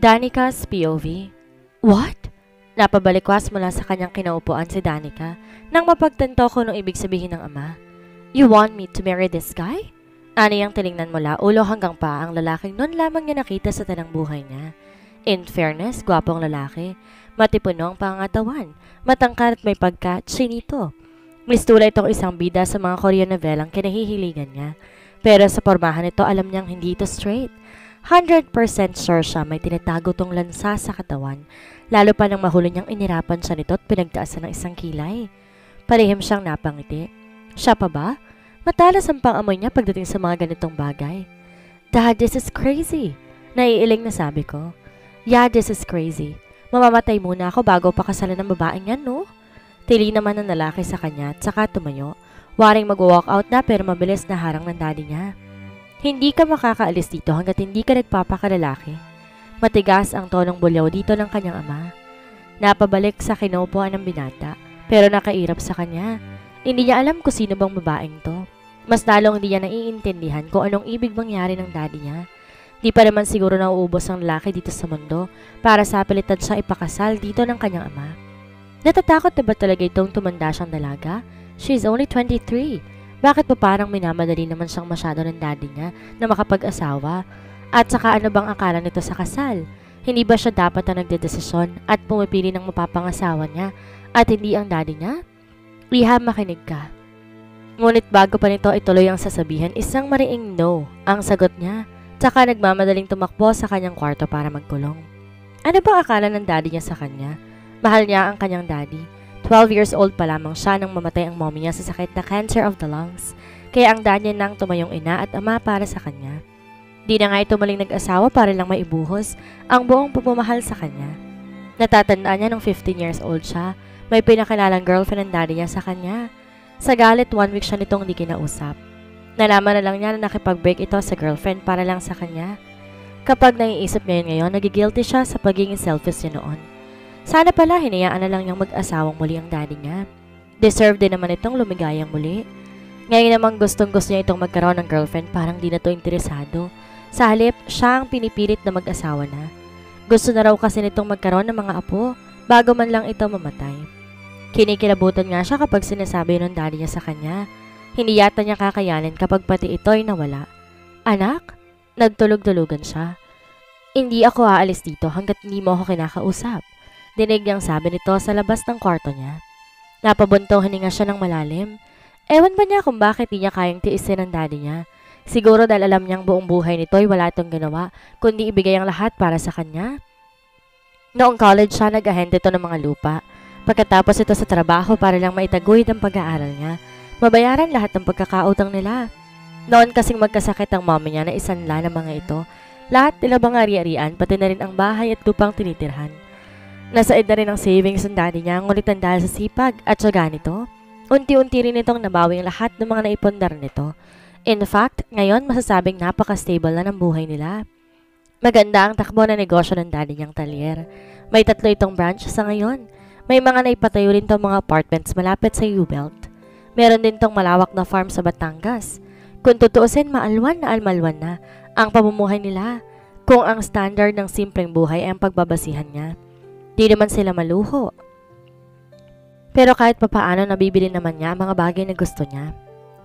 Danica's POV. What? Napabalikwas mula sa kanyang kinaupuan si Danica nang mapagtanto ko nung ibig sabihin ng ama. You want me to marry this guy? Aniyang tinignan mula ulo hanggang paa ang lalaking noon lamang niya nakita sa tanang buhay niya. In fairness, gwapong lalaki, matipuno ang pangatawan, matangkad at may pagka-chinito. Mistula itong isang bida sa mga Korean novelang kinahihiligan niya. Pero sa pormahan nito alam niyang hindi ito straight. 100% sure siya may tinatago tong lansa sa katawan, lalo pa nang mahuli niyang inirapan siya nito at pinagtaasan ng isang kilay. Parehim siyang napangiti. Siya pa ba? Matalas ang pang-amoy niya pagdating sa mga ganitong bagay. Dad, this is crazy. Naiiling na sabi ko. Yeah, this is crazy. Mamamatay muna ako bago pakasalan ng babaeng yan, no? Tili naman ng lalaki sa kanya at saka tumayo. Waring mag-walk out na pero mabilis na harang ng daddy niya. Hindi ka makakaalis dito hanggat hindi ka nagpapakalalaki. Matigas ang tonong bulyaw dito ng kanyang ama. Napabalik sa kinupuan ng binata pero nakairap sa kanya. Hindi niya alam kung sino bang babaeng to. Mas lalong hindi niya naiintindihan kung anong ibig mangyari ng daddy niya. Di pa naman siguro nauubos ang lalaki dito sa mundo para sa pilitan siya ipakasal dito ng kanyang ama. Natatakot na ba talaga itong tumanda siyang dalaga? She's only 23. Bakit pa parang minamadali naman siyang masyado ng daddy niya na makapag-asawa? At saka ano bang akala nito sa kasal? Hindi ba siya dapat na nagdedesisyon at pumipili ng mapapangasawa niya at hindi ang daddy niya? Liha, makinig ka. Ngunit bago pa nito ituloy ang sasabihin, isang mariing no ang sagot niya. Tsaka nagmamadaling tumakbo sa kanyang kwarto para magkulong. Ano bang akala ng daddy niya sa kanya? Mahal niya ang kanyang daddy. 12 years old pa lamang siya nang mamatay ang mommy niya sa sakit na cancer of the lungs. Kaya ang daddy niya nang tumayong ina at ama para sa kanya. Di na nga ito muling nag-asawa para lang maibuhos ang buong pagmamahal sa kanya. Natatandaan niya nung 15 years old siya, may pinakilalang girlfriend ng daddy niya sa kanya. Sa galit, 1 week siya nitong hindi kinausap. Nalaman na lang niya na nakipag-break ito sa girlfriend para lang sa kanya. Kapag naiisip niya yun ngayon, nagigilty siya sa pagiging selfish niya noon. Sana pala hinayaan na lang niyang mag-asawang muli ang daddy niya. Deserve din naman itong lumigayang muli. Ngayon namang gustong-gusto niya itong magkaroon ng girlfriend, parang di na to interesado. Sa halip, siya ang pinipilit na mag-asawa na. Gusto na raw kasi nitong magkaroon ng mga apo bago man lang ito mamatay. Kinikilabutan nga siya kapag sinasabi ng daddy niya sa kanya. Hindi yata niya kakayanin kapag pati ito ay nawala. Anak? Nagtulog-tulugan siya. Hindi ako aalis dito hanggat hindi mo ako kinakausap. Dinig niyang sabi nito sa labas ng kwarto niya. Napabuntong hininga siya ng malalim. Ewan ba niya kung bakit di niya kayang tiisin ng daddy niya. Siguro dahil alam niyang buong buhay nito ay wala itong ginawa, kundi ibigay ang lahat para sa kanya. Noong college siya, nag-ahente ito ng mga lupa. Pagkatapos ito sa trabaho para lang maitaguyod ang pag-aaral niya, mabayaran lahat ng pagkakautang nila. Noon kasing magkasakit ang mommy niya na isanla ng mga ito. Lahat nila bang ari-arian, pati na rin ang bahay at lupang tinitirhan. Nasa ed na rin ang savings ng daddy niya, ngunit dahil sa sipag at syaga nito, unti-unti rin itong nabawi ang lahat ng mga naipundar nito. In fact, ngayon masasabing napaka-stable na ng buhay nila. Maganda ang takbo na negosyo ng daddy niyang talyer. May 3 itong branch sa ngayon. May mga naipatayo rin itong mga apartments malapit sa U-Belt. Meron din itong malawak na farm sa Batangas. Kung tutuusin, maalwan na almalwan na ang pamumuhay nila kung ang standard ng simpleng buhay ay ang pagbabasihan niya. Di naman sila maluho. Pero kahit papaano nabibili naman niya ang mga bagay na gusto niya.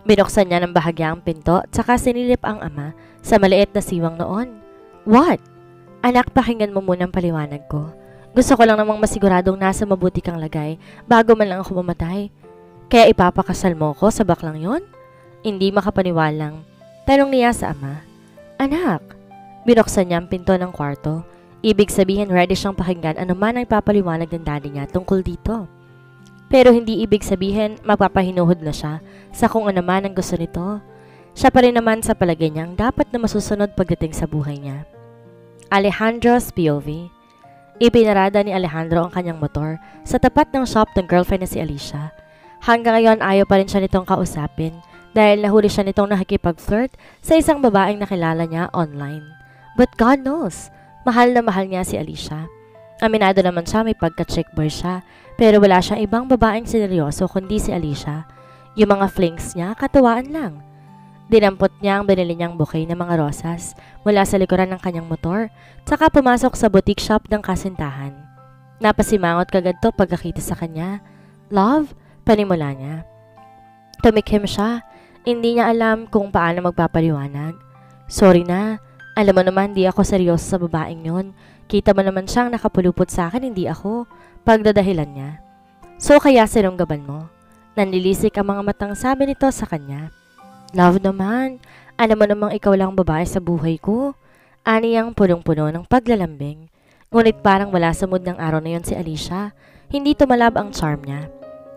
Binuksan niya ng bahagya ang pinto at saka sinilip ang ama sa maliit na siwang noon. What? Anak, pakinggan mo muna ang paliwanag ko. Gusto ko lang namang masiguradong nasa mabuti kang lagay bago man lang ako mamatay. Kaya ipapakasal mo ko sa baklang yon? Hindi makapaniwalang tanong niya sa ama. Anak, binuksan niya ang pinto ng kwarto. Ibig sabihin ready siyang pakinggan anuman ang ipapaliwanag ng daddy niya tungkol dito. Pero hindi ibig sabihin magpapahinuhod na siya sa kung ano man ang gusto nito. Siya pa rin naman sa palagay niyang dapat na masusunod pagdating sa buhay niya. Alejandro's POV. Ipinarada ni Alejandro ang kanyang motor sa tapat ng shop ng girlfriend na si Alicia. Hanggang ngayon ayaw pa rin siya nitong kausapin dahil nahuli siya nitong nakikipag-flirt sa isang babaeng nakilala niya online. But God knows, mahal na mahal niya si Alicia. Aminado naman siya may pagka-chick boy siya pero wala siyang ibang babaeng sineryoso kundi si Alicia. Yung mga flings niya, katuwaan lang. Dinampot niya ang binili niyang bouquet ng mga rosas mula sa likuran ng kanyang motor, tsaka pumasok sa boutique shop ng kasintahan. Napasimangot kagad to pagkakita sa kanya. Love? Panimula niya. Tumikhim siya. Hindi niya alam kung paano magpapaliwanag. Sorry na. Alam mo naman di ako seryoso sa babaeng yun. Kita mo naman siyang nakapulupot sa akin, hindi ako. Pagdadahilan niya. So kaya sinunggaban mo? Nanlilisik ang mga matang sabi nito sa kanya. Love naman. Alam mo namang ikaw lang babae sa buhay ko. Aniyang punong-puno ng paglalambing. Ngunit parang wala sa mood ng araw na yon si Alicia. Hindi tumalab ang charm niya.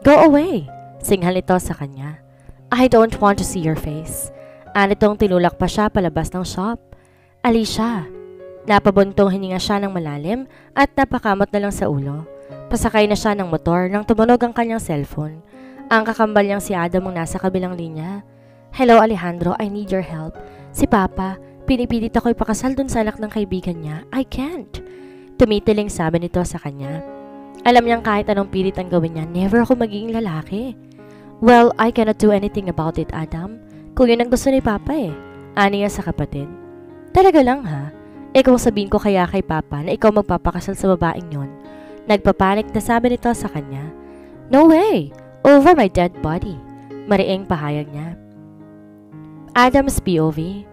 Go away! Singhal ito sa kanya. I don't want to see your face. Anitong tinulak pa siya palabas ng shop. Alicia! Napabuntong hininga siya ng malalim at napakamot na lang sa ulo. Pasakay na siya ng motor nang tumunog ang kanyang cellphone. Ang kakambal niyang si Adam ang nasa kabilang linya. Hello Alejandro, I need your help. Si Papa, pinipilit ako ipakasal dun sa anak ng kaibigan niya. I can't. Tumitiling sabi nito sa kanya. Alam niyang kahit anong pilit ang gawin niya, never ako magiging lalaki. Well, I cannot do anything about it, Adam. Kung yun ang gusto ni Papa eh. Ani niya sa kapatid. Talaga lang ha? Kung sabihin ko kaya kay Papa na ikaw magpapakasal sa babaeng yun. Nagpapanik na sabi nito sa kanya. No way! Over my dead body. Mariing pahayag niya. Adam's POV.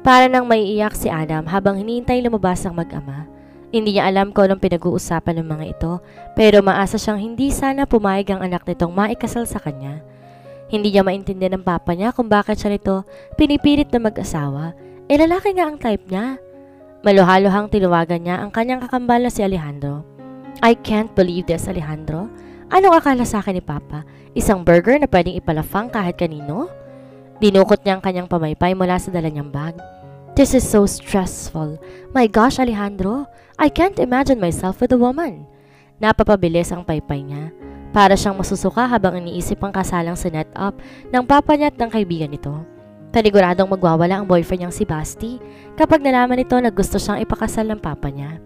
Para nang maiiyak si Adam habang hinihintay lumabas ang mag-ama. Hindi niya alam kung anong pinag-uusapan ng mga ito, pero maasa siyang hindi sana pumayag ang anak nitong maikasal sa kanya. Hindi niya maintindihan ng papa niya kung bakit siya nito pinipilit na mag-asawa. Lalaki nga ang type niya. Maluhaluhang tinawagan niya ang kanyang kakambal na si Alejandro. I can't believe this, Alejandro. Anong akala sa akin ni Papa? Isang burger na pwedeng ipalafang kahit kanino? Dinukot niya ang kanyang pamaypay mula sa dala niyang bag. This is so stressful. My gosh, Alejandro. I can't imagine myself with a woman. Napapabilis ang paypay niya. Para siyang masusuka habang iniisip ang kasalang sinet up ng papa niya at ng kaibigan nito. Paniguradong magwawala ang boyfriend niyang si Basti kapag nalaman nito na gusto siyang ipakasal ng papa niya.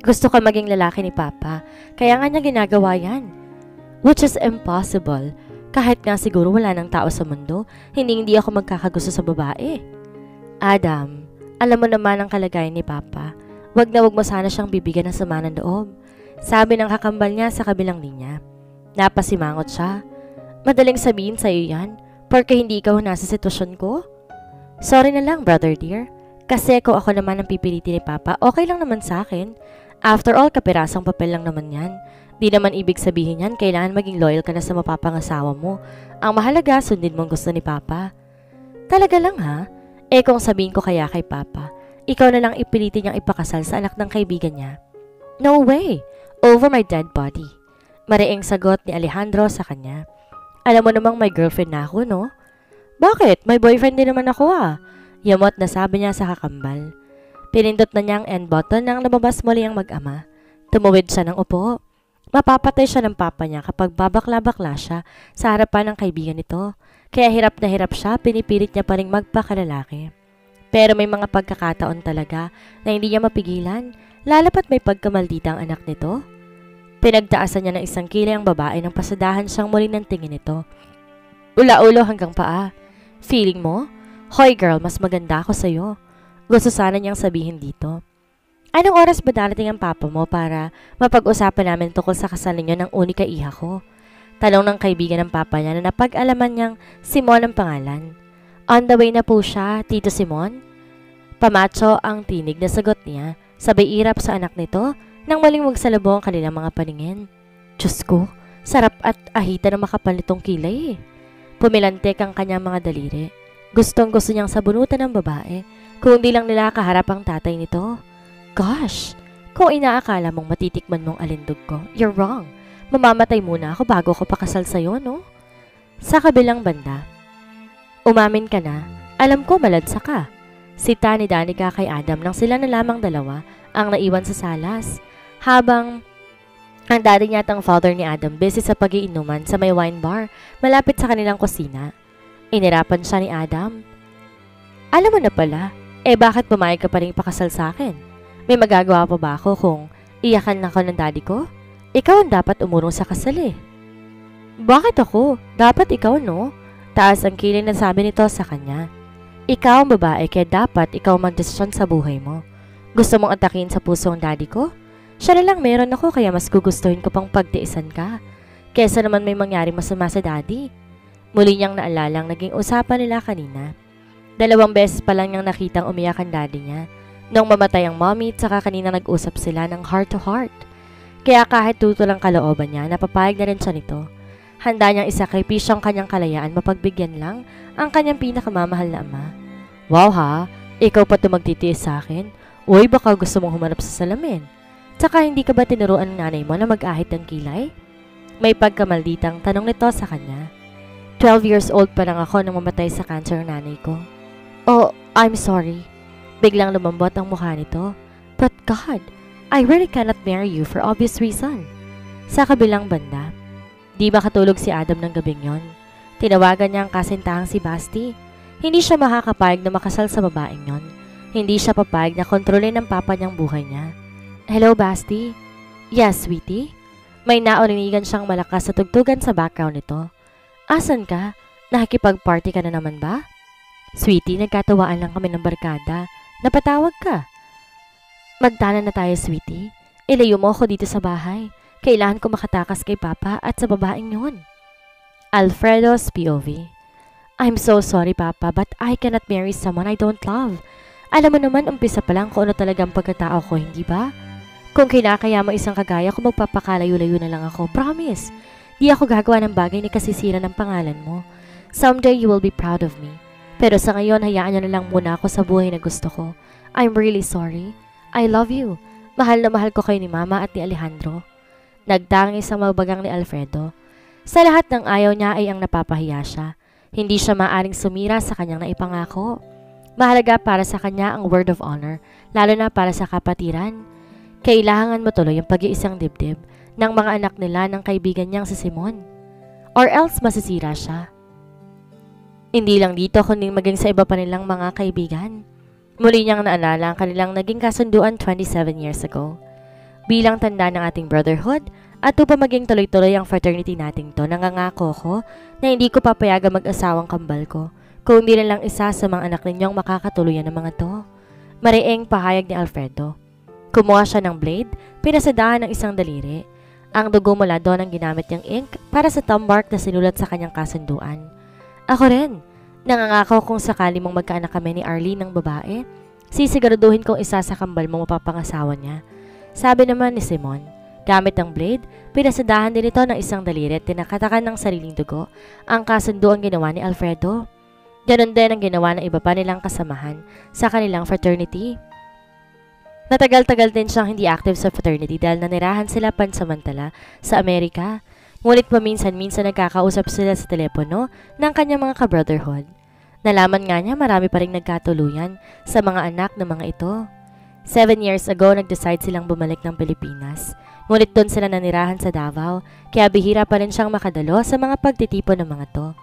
Gusto ka maging lalaki ni Papa, kaya nga niya ginagawa yan. Which is impossible. Kahit nga siguro wala ng tao sa mundo, hindi ako magkakagusto sa babae. Adam, alam mo naman ang kalagayan ni Papa. Wag na wag mo sana siyang bibigyan ng sama ng loob. Sabi ng kakambal niya sa kabilang linya. Napasimangot siya. Madaling sabihin sa'yo yan, porque hindi ikaw nasa sitwasyon ko. Sorry na lang, brother dear. Kasi kung ako naman ang pipilitin ni Papa, okay lang naman sa akin. After all, kapirasang papel lang naman yan. Di naman ibig sabihin yan, kailangan maging loyal ka na sa mapapangasawa mo. Ang mahalaga, sundin mong gusto ni Papa. Talaga lang ha? Kung sabihin ko kaya kay Papa, ikaw na lang ipilitin niyang ipakasal sa anak ng kaibigan niya. No way! Over my dead body. Mariing sagot ni Alejandro sa kanya. Alam mo namang may girlfriend na ako, no? Bakit? May boyfriend din naman ako ah. Yamot na sabi niya sa kakambal. Pinindot na niya ang end button nang lumabas muli ang mag-ama. Tumuwid siya ng upo. Mapapatay siya ng papa niya kapag babakla-bakla siya sa harapan ng kaibigan nito. Kaya hirap na hirap siya, pinipilit niya pa rin magpakalalaki. Pero may mga pagkakataon talaga na hindi niya mapigilan, lalo pat may pagkamaldita ang anak nito. Pinagtaasan niya ng isang kilay ang babae nang pasadahan siyang muli ng tingin nito. Ula-ulo hanggang paa. Feeling mo? Hoy girl, mas maganda ako sa'yo. Gusto sana niyang sabihin dito. Anong oras ba darating ang papa mo para mapag-usapan namin tungkol sa kasal ninyo ng unika iha ko? Tanong ng kaibigan ng papa niya na napag-alaman niyang Simon ang pangalan. On the way na po siya, Tito Simon? Pamacho ang tinig na sagot niya, sabay irap sa anak nito nang maling magsalubong ang kanilang mga paningin. Diyos ko, sarap at ahita ng makapal nitong kilay eh. Pumilantek ang kanyang mga daliri. Gustong gusto niyang sabunutan ng babae. Kung di lang nila kaharap ang tatay nito. Gosh, kung inaakala mong matitikman mong alindog ko, you're wrong. Mamamatay muna ako bago ko pakasal sa'yo, no? Sa kabilang banda, umamin ka na, alam ko maladsa ka. Sita ni Danica kay Adam nang sila na lamang dalawa ang naiwan sa salas. Habang ang daddy niyatang father ni Adam busy sa pag-iinuman sa may wine bar malapit sa kanilang kusina. Inirapan siya ni Adam. Alam mo na pala, bakit pumayag ka pa rin pakasal sa akin? May magagawa pa ba ako kung iyakan ako ng daddy ko? Ikaw ang dapat umurong sa kasal eh. Bakit ako? Dapat ikaw no? Taas ang kilay na sabi nito sa kanya. Ikaw ang babae kaya dapat ikaw magdesisyon sa buhay mo. Gusto mong atakin sa puso ang daddy ko? Siya na lang meron ako kaya mas gugustuhin ko pang pagtiisan ka. Kesa naman may mangyari masama sa daddy. Muli niyang naalalang naging usapan nila kanina. 2 beses pa lang niyang nakitang umiyak ang daddy niya. Nung mamatay ang mommy at saka kanina nag-usap sila ng heart to heart. Kaya kahit tutol ang kalooban niya, napapayag na rin siya nito. Handa niyang isakripisyo ang kanyang kalayaan mapagbigyan lang ang kanyang pinakamamahal na ama. Wow ha, ikaw pa ito magtitiis sa akin? Uy, baka gusto mong humanap sa salamin. Tsaka hindi ka ba tinuruan ng nanay mo na mag-ahit ng kilay? May pagkamalditang tanong nito sa kanya. 12 years old pa lang ako nang mamatay sa cancer ang nanay ko. Oh, I'm sorry. Biglang lumambot ang mukha nito. But God, I really cannot marry you for obvious reason. Sa kabilang banda, di ba katulog si Adam ng gabing yon? Tinawagan niya ang kasintahang si Basti. Hindi siya makakapayag na makasal sa babaeng yon. Hindi siya papayag na kontrolin ng papa niyang buhay niya. Hello, Basti? Yes, sweetie? May naorinigan siyang malakas sa tugtugan sa background nito. Asan ka? Nakikipag-party ka na naman ba? Sweetie, nagkatawaan lang kami ng barkada. Napatawag ka. Magtana na tayo, sweetie. Ilayo mo ako dito sa bahay. Kailangan ko makatakas kay Papa at sa babaeng yun. Alfredo's POV. I'm so sorry, Papa, but I cannot marry someone I don't love. Alam mo naman, umpisa pa lang kung ano talagang pagkatao ko, hindi ba? Kung kinakaya mo isang kagaya ko, magpapakalayo-layo na lang ako. Promise. Di ako gagawa ng bagay ni kasisira ng pangalan mo. Someday you will be proud of me. Pero sa ngayon, hayaan niyo na lang muna ako sa buhay na gusto ko. I'm really sorry. I love you. Mahal na mahal ko kayo ni Mama at ni Alejandro. Nagtangis ang mabagang ni Alfredo. Sa lahat ng ayaw niya ay ang napapahiya siya. Hindi siya maaring sumira sa kanyang naipangako. Mahalaga para sa kanya ang word of honor, lalo na para sa kapatiran. Kailangan matuloy ang pag-iisang dibdib ng mga anak nila ng kaibigan niyang si Simon. Or else masisira siya. Hindi lang dito kundi maging sa iba pa nilang mga kaibigan. Muli niyang naalala ang kanilang naging kasunduan 27 years ago. Bilang tanda ng ating brotherhood at upang maging tuloy-tuloy ang fraternity nating to, nangangako ko na hindi ko papayagang mag-asawang kambal ko kung hindi na lang isa sa mga anak ninyong makakatuluyan ng mga to. Mariing pahayag ni Alfredo. Kumuha siya ng blade, pinasadahan ng isang daliri. Ang dugo mula doon ang ginamit niyang ink para sa thumb mark na sinulat sa kanyang kasunduan. Ako rin. Nangangako kung sakali mong magkaanak kami ni Arlene ng babae, sisiguraduhin kong isa sa kambal mo mapapangasawa niya. Sabi naman ni Simon, gamit ang blade, pinasadahan din ito ng isang daliri at tinakatakan ng sariling dugo ang kasunduang ginawa ni Alfredo. Ganon din ang ginawa ng iba pa nilang kasamahan sa kanilang fraternity. Natagal-tagal din siyang hindi active sa fraternity dahil nanirahan sila pansamantala sa Amerika. Ngunit paminsan-minsan nagkakausap sila sa telepono ng kanyang mga ka-brotherhood. Nalaman nga niya marami pa rin nagkatuluyan sa mga anak ng mga ito. 7 years ago, nag-decide silang bumalik ng Pilipinas. Ngunit doon sila nanirahan sa Davao, kaya bihira pa rin siyang makadalo sa mga pagtitipon ng mga to.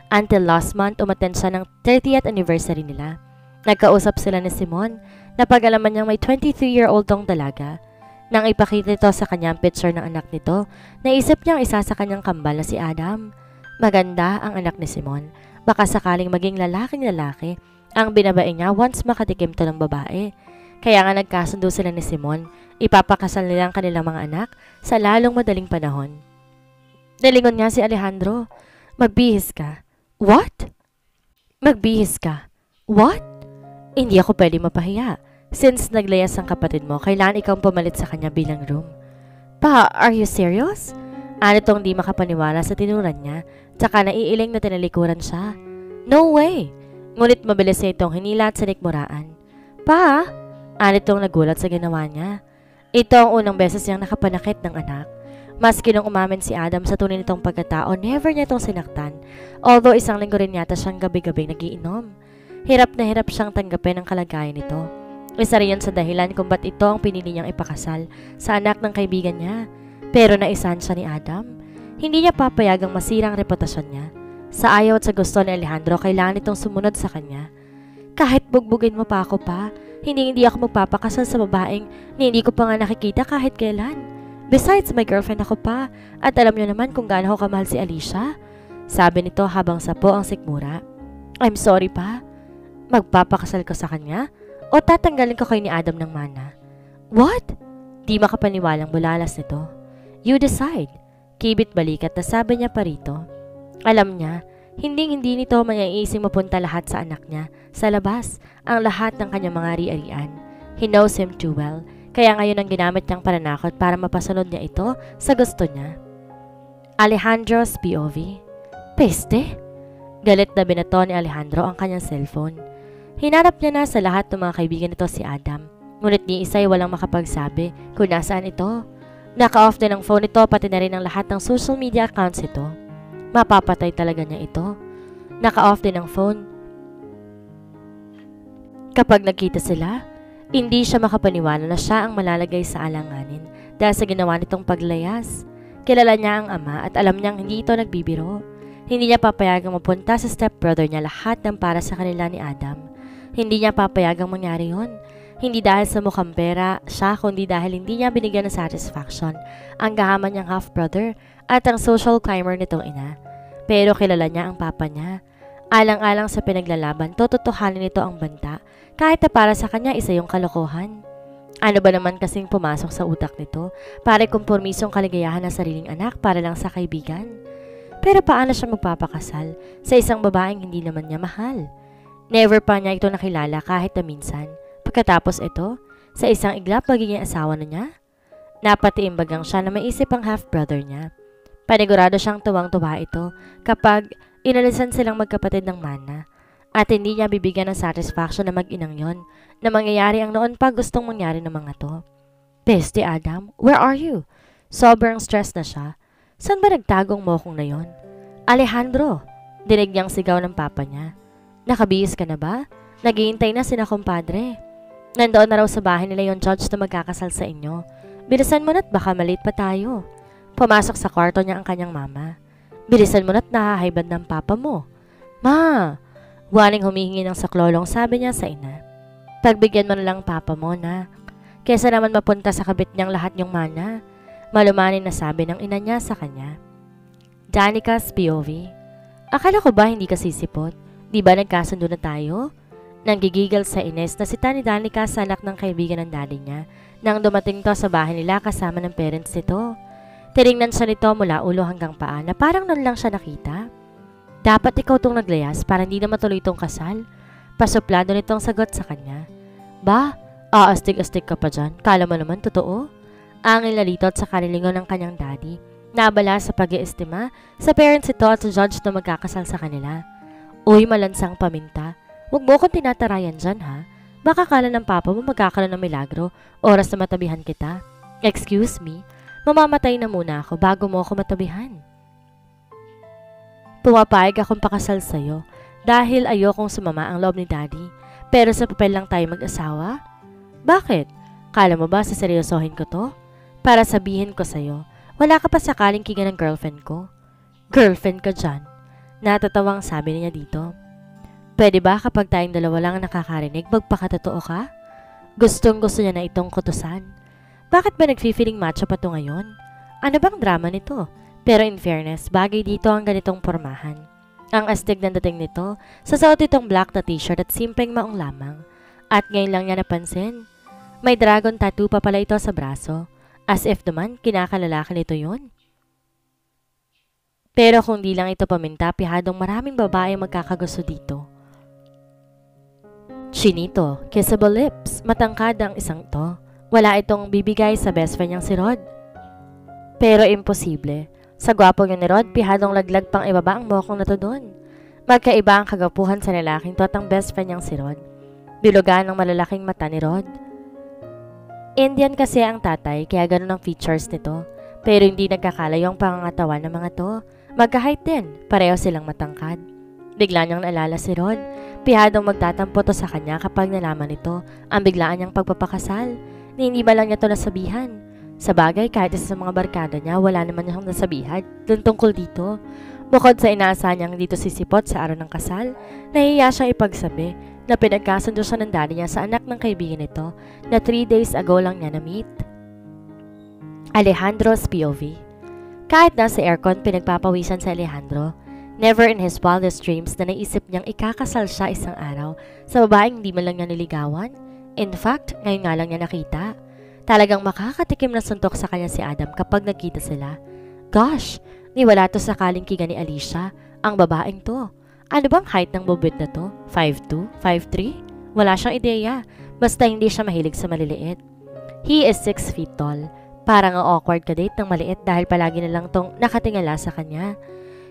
Until last month, umattend siya ng 30th anniversary nila. Nagkausap sila ni Simon, napag-alaman niyang may 23-year-old tong dalaga. Nang ipakita ito sa kanyang picture ng anak nito, naisip niyang isa sa kanyang kambal na si Adam. Maganda ang anak ni Simon. Baka sakaling maging lalaking-lalaki ang binabae niya once makatikim to ng babae. Kaya nga nagkasundo sila ni Simon, ipapakasal nila ang kanilang mga anak sa lalong madaling panahon. Nalingon nga si Alejandro. Magbihis ka. What? Magbihis ka. What? Hindi ako pwede mapahiya. Since naglayas ang kapatid mo, kailangan ikaw pumalit sa kanya bilang room. Pa, are you serious? Ano tong di makapaniwala sa tinuran niya, tsaka naiiling na tinalikuran siya. No way! Ngunit mabilis niya itong hinila at sinikmuraan. Pa, ano tong nagulat sa ginawa niya? Ito ang unang beses niyang nakapanakit ng anak. Maski nung umamin si Adam sa tunay nitong pagkatao, never niya itong sinaktan. Although isang linggo rin yata siyang gabi-gabi nagiinom. Hirap na hirap siyang tanggapin ang kalagayan nito. Isa rin yan sa dahilan kung ba't ito ang pinili niyang ipakasal sa anak ng kaibigan niya. Pero naisahan siya ni Adam. Hindi niya papayagang masira ang reputasyon niya. Sa ayaw at sa gusto ni Alejandro, kailangan itong sumunod sa kanya. Kahit bugbugin mo pa ako pa, hindi ako magpapakasal sa babaeng na hindi ko pa nga nakikita kahit kailan. Besides, my girlfriend ako pa. At alam niyo naman kung gaano ko kamahal si Alicia. Sabi nito habang sapo ang sikmura. I'm sorry pa. Magpapakasal ka sa kanya? O tatanggalin ko kayo ni Adam ng mana? What? Di makapaniwalang bulalas nito. You decide. Kibit balikat na sabi niya pa rito. Alam niya, hindi nito maiising mapunta lahat sa anak niya, sa labas, ang lahat ng kanyang mga ari-arian. He knows him too well, kaya ngayon ang ginamit niyang pananakot para mapasunod niya ito sa gusto niya. Alejandro's POV. Peste? Galit na binato ni Alejandro ang kanyang cellphone. Hinanap niya na sa lahat ng mga kaibigan nito si Adam, ngunit ni isa'y walang makapagsabi kung nasaan ito. Naka-off din ang phone nito pati na rin ang lahat ng social media accounts ito. Mapapatay talaga niya ito. Naka-off din ang phone. Kapag nagkita sila, hindi siya makapaniwala na siya ang malalagay sa alanganin dahil sa ginawa nitong paglayas. Kilala niya ang ama at alam niyang hindi ito nagbibiro. Hindi niya papayagang mapunta sa stepbrother niya lahat ng para sa kanila ni Adam. Hindi niya papayagang mangyari yon. Hindi dahil sa mukhang pera siya, kundi dahil hindi niya binigyan ng satisfaction ang gahaman niyang half-brother at ang social climber nitong ina. Pero kilala niya ang papa niya. Alang-alang sa pinaglalaban, tototohanin nito ang banta kahit na para sa kanya isa yung kalokohan. Ano ba naman kasing pumasok sa utak nito para kompormisong kaligayahan ng sariling anak para lang sa kaibigan? Pero paano siya magpapakasal sa isang babaeng hindi naman niya mahal? Never pa niya ito nakilala kahit na minsan. Pagkatapos ito, sa isang iglap magiging asawa na niya? Napatiimbagang siya na maisip ang half-brother niya. Panigurado siyang tuwang-tuwa ito kapag inalisan silang magkapatid ng mana at hindi niya bibigyan ng satisfaction na mag-inang yon na mangyayari ang noon pa gustong mangyari ng mga to. Peste Adam, where are you? Sobrang stress na siya. Saan ba nagtagong mokong na yon? Alejandro, dinig niyang sigaw ng papa niya. Nakabihis ka na ba? Naghihintay na sina kumpadre. Nandoon na raw sa bahay nila yung judge na magkakasal sa inyo. Bilisan mo na't baka malate pa tayo. Pumasok sa kwarto niya ang kanyang mama. Bilisan mo na't nahahaybad ng papa mo. Ma! Waling humihingi ng saklolong sabi niya sa ina. Pagbigyan mo na lang papa mo na. Kesa naman mapunta sa kabit niyang lahat yung mana. Malumanin na sabi ng ina niya sa kanya. Danica's POV. Akala ko ba hindi ka sisipot? Di ba nagkasundo na tayo? Nanggigigil sa Ines na si ni Danica sa anak ng kaibigan ng daddy niya nang dumating to sa bahay nila kasama ng parents nito. Tinignan siya nito mula ulo hanggang paa na parang nun lang siya nakita. Dapat ikaw tong naglayas para hindi na matuloy itong kasal. Pasuplado nitong sagot sa kanya. Ba, aastig-astig ka pa dyan. Kala mo naman totoo? Angil na litot sa kanilingon ng kanyang daddy. Naabala sa pag-iestima sa parents ito at sa judge na magkakasal sa kanila. Uy, malansang paminta. Huwag mo akong tinatarayan dyan ha. Baka kala ng papa mo magkakaroon ng milagro, oras na matabihan kita. Excuse me, mamamatay na muna ako bago mo ako matabihan. Pumapayag akong pakasal sa'yo dahil ayokong sumama ang loob ni daddy. Pero sa papel lang tayo mag-asawa? Bakit? Kala mo ba saseryosohin ko to? Para sabihin ko sa'yo, wala ka pa sakaling kiga ng girlfriend ko. Girlfriend ka dyan? Natatawang sabi niya dito. Pwede ba kapag tayong dalawa lang nakakarinig, magpakatotoo ka? Gustong-gusto niya na itong kutusan. Bakit ba nag-feeling macho pa to ngayon? Ano bang drama nito? Pero in fairness, bagay dito ang ganitong pormahan. Ang astig na dating nito, sa suot itong black na t-shirt at simpleng maong lamang. At ngayon lang niya napansin, may dragon tattoo pa pala ito sa braso. As if naman, kinakalalaki nito yun. Pero kung di lang ito paminta, pihadong maraming babae magkakagusto dito. Chinito, kissable lips, matangkad ang isang to. Wala itong bibigay sa best friend niyang si Rod. Pero imposible. Sa gwapo niya ni Rod, pihadong laglag pang ibaba ang mokong na to doon. Magkaiba ang kagapuhan sa lalaking to at ang best friend niyang si Rod. Bilugan ng malalaking mata ni Rod. Indian kasi ang tatay, kaya ganun ang features nito. Pero hindi nagkakalayo ang pangangatawan ng mga to. Magka-height din, pareho silang matangkad. Bigla niyang naalala si Rod. Pihadong magtatampo to sa kanya kapag nalaman nito ang biglaan niyang pagpapakasal. Hindi ba lang niya to nasabihan? Sa bagay, kahit isa sa mga barkada niya, wala naman niyang nasabihan dun tungkol dito. Bukod sa inaasahan niyang dito sisipot sa araw ng kasal, nahihiya siyang ipagsabi na pinagkasundo siya ng daddy niya sa anak ng kaibigan nito na 3 days ago lang niya na-meet. Alejandro's POV. Kahit nasa aircon pinagpapawisan sa Alejandro, Never in his wildest dreams na naisip niyang ikakasal siya isang araw sa babaeng hindi man lang niya niligawan. In fact, ngayon nga lang niya nakita. Talagang makakatikim na suntok sa kanya si Adam kapag nagkita sila. Gosh, ni wala to sa kalingkingan ni Alicia, ang babaeng to. Ano bang height ng bubit na to? 5'2"? 5'3"? Wala siyang ideya, basta hindi siya mahilig sa maliliit. He is 6 feet tall. Parang awkward ka date ng maliit dahil palagi na lang tong nakatingala sa kanya.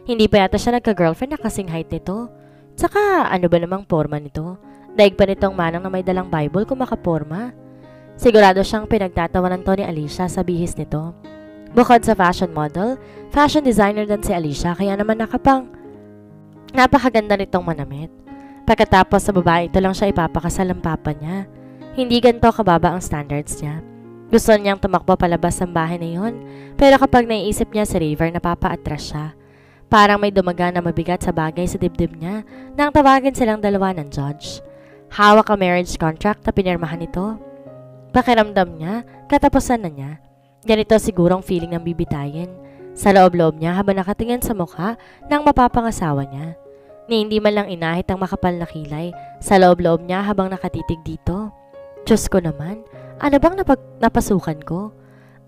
Hindi pa yata siya nagka-girlfriend na kasing height nito. Tsaka ano ba namang forma nito? Daig pa nitong manang na may dalang Bible kung makaporma. Sigurado siyang pinagtatawanan to ni Alicia sa bihis nito. Bukod sa fashion model, fashion designer din si Alicia kaya naman napakaganda nitong manamit. Pagkatapos sa babae ito lang siya ipapakasal ng papa niya. Hindi ganito kababa ang standards niya. Gusto niyang tumakbo palabas ng bahay na yun, pero kapag naiisip niya si River napapa-atras siya. Parang may dumaga na mabigat sa bagay sa dibdib niya nang tawagin silang dalawa ng judge. Hawak ang marriage contract na pinirmahan nito. Pakiramdam niya, katapusan na niya. Ganito sigurong feeling ng bibitayin. Sa loob-loob niya habang nakatingin sa mukha ng mapapangasawa niya. Ni hindi man lang inahit ang makapal na kilay sa loob-loob niya habang nakatitig dito. Diyos ko naman, ano bang napasukan ko?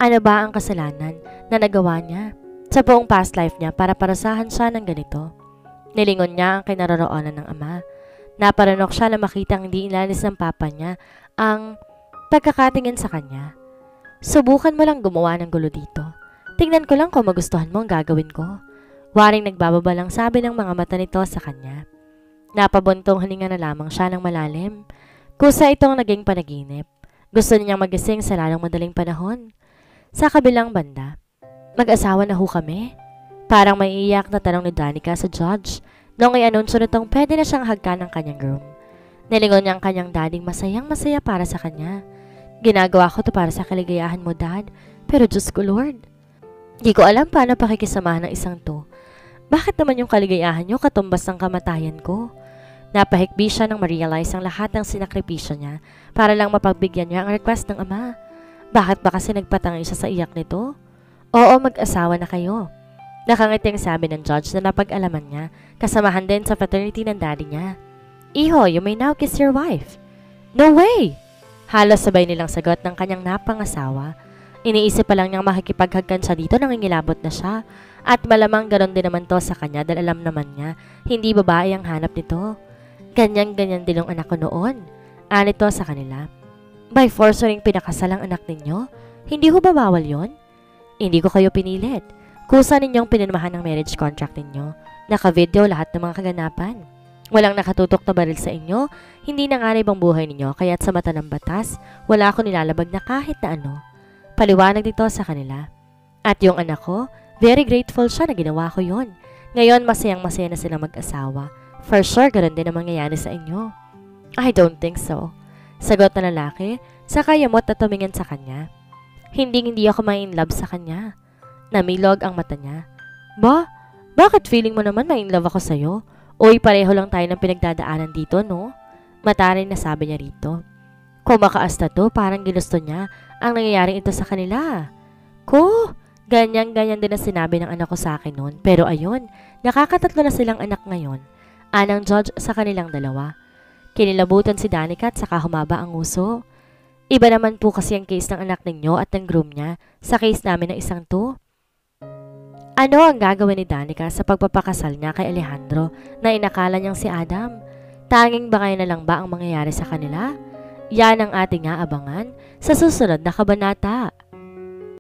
Ano ba ang kasalanan na nagawa niya sa buong past life niya para parasahan siya ng ganito? Nilingon niya ang kinaroroonan ng ama. Naparanok siya na makitang hindi inalis ng papa niya ang pagkakatingin sa kanya. Subukan mo lang gumawa ng gulo dito. Tingnan ko lang kung magustuhan mo ang gagawin ko. Waring nagbababa lang sabi ng mga mata nito sa kanya. Napabuntong hininga na lamang siya ng malalim. Kusa itong naging panaginip. Gusto niyang magising sa lalong madaling panahon. Sa kabilang banda, mag-asawa na ho kami? Parang may iyak na tanong ni Danica sa judge nung i-anunsyo nitong pwede na siyang hagka ng kanyang groom. Nilingon niya ang kanyang dading masayang-masaya para sa kanya. Ginagawa ko to para sa kaligayahan mo, Dad. Pero Diyos ko, Lord. Di ko alam paano pakikisamahan ng isang to. Bakit naman yung kaligayahan niyo katumbas ng kamatayan ko? Napahikbi siya nang ma-realize ang lahat ng sinakripisyo niya para lang mapagbigyan niya ang request ng ama. Bakit ba kasi nagpatangi siya sa iyak nito? Oo, mag-asawa na kayo. Nakangiting sabi ng judge na napag-alaman niya, kasamahan din sa fraternity ng daddy niya. Iho, you may now kiss your wife. No way! Halos sabay nilang sagot ng kanyang napangasawa. Iniisip pa lang niyang makikipaghagkan siya dito nang ingilabot na siya. At malamang ganon din naman to sa kanya dahil alam naman niya, hindi babae ang hanap nito. Ganyan-ganyan din ang anak ko noon. Anito sa kanila. By force ring pinakasal ang anak ninyo? Hindi ho ba bawal yon? Hindi ko kayo pinilit. Kusa ninyong pinirmahan ng marriage contract ninyo. Naka-video lahat ng mga kaganapan. Walang nakatutok na baril sa inyo. Hindi nanganib ang buhay ninyo kaya't sa mata ng batas, wala akong nilalabag na kahit na ano. Paliwanag dito sa kanila. At yung anak ko, very grateful siya na ginawa ko yon. Ngayon masayang-masaya na silang mag-asawa. For sure, ganun din ang mangyayari sa inyo. I don't think so. Sagot na lalaki, saka yamot na tumingin sa kanya. Hindi ako may in love sa kanya. Namilog ang mata niya. Ba? Bakit feeling mo naman may in love ako sa'yo? Uy, pareho lang tayo ng pinagdadaanan dito, no? Mataray na sabi niya rito. Kung makaasta to, parang ginusto niya ang nangyayaring ito sa kanila. Ko, ganyan-ganyan din ang sinabi ng anak ko sa akin noon. Pero ayun, nakakatatlo na silang anak ngayon. Anang judge sa kanilang dalawa. Kinilabutan si Danica at saka humaba ang uso. Iba naman po kasi ang case ng anak ninyo at ng groom niya sa case namin ng isang to. Ano ang gagawin ni Danica sa pagpapakasal niya kay Alejandro na inakala niyang si Adam? Tanging bangay na lang ba ang mangyayari sa kanila? Yan ang ating aabangan sa susunod na kabanata.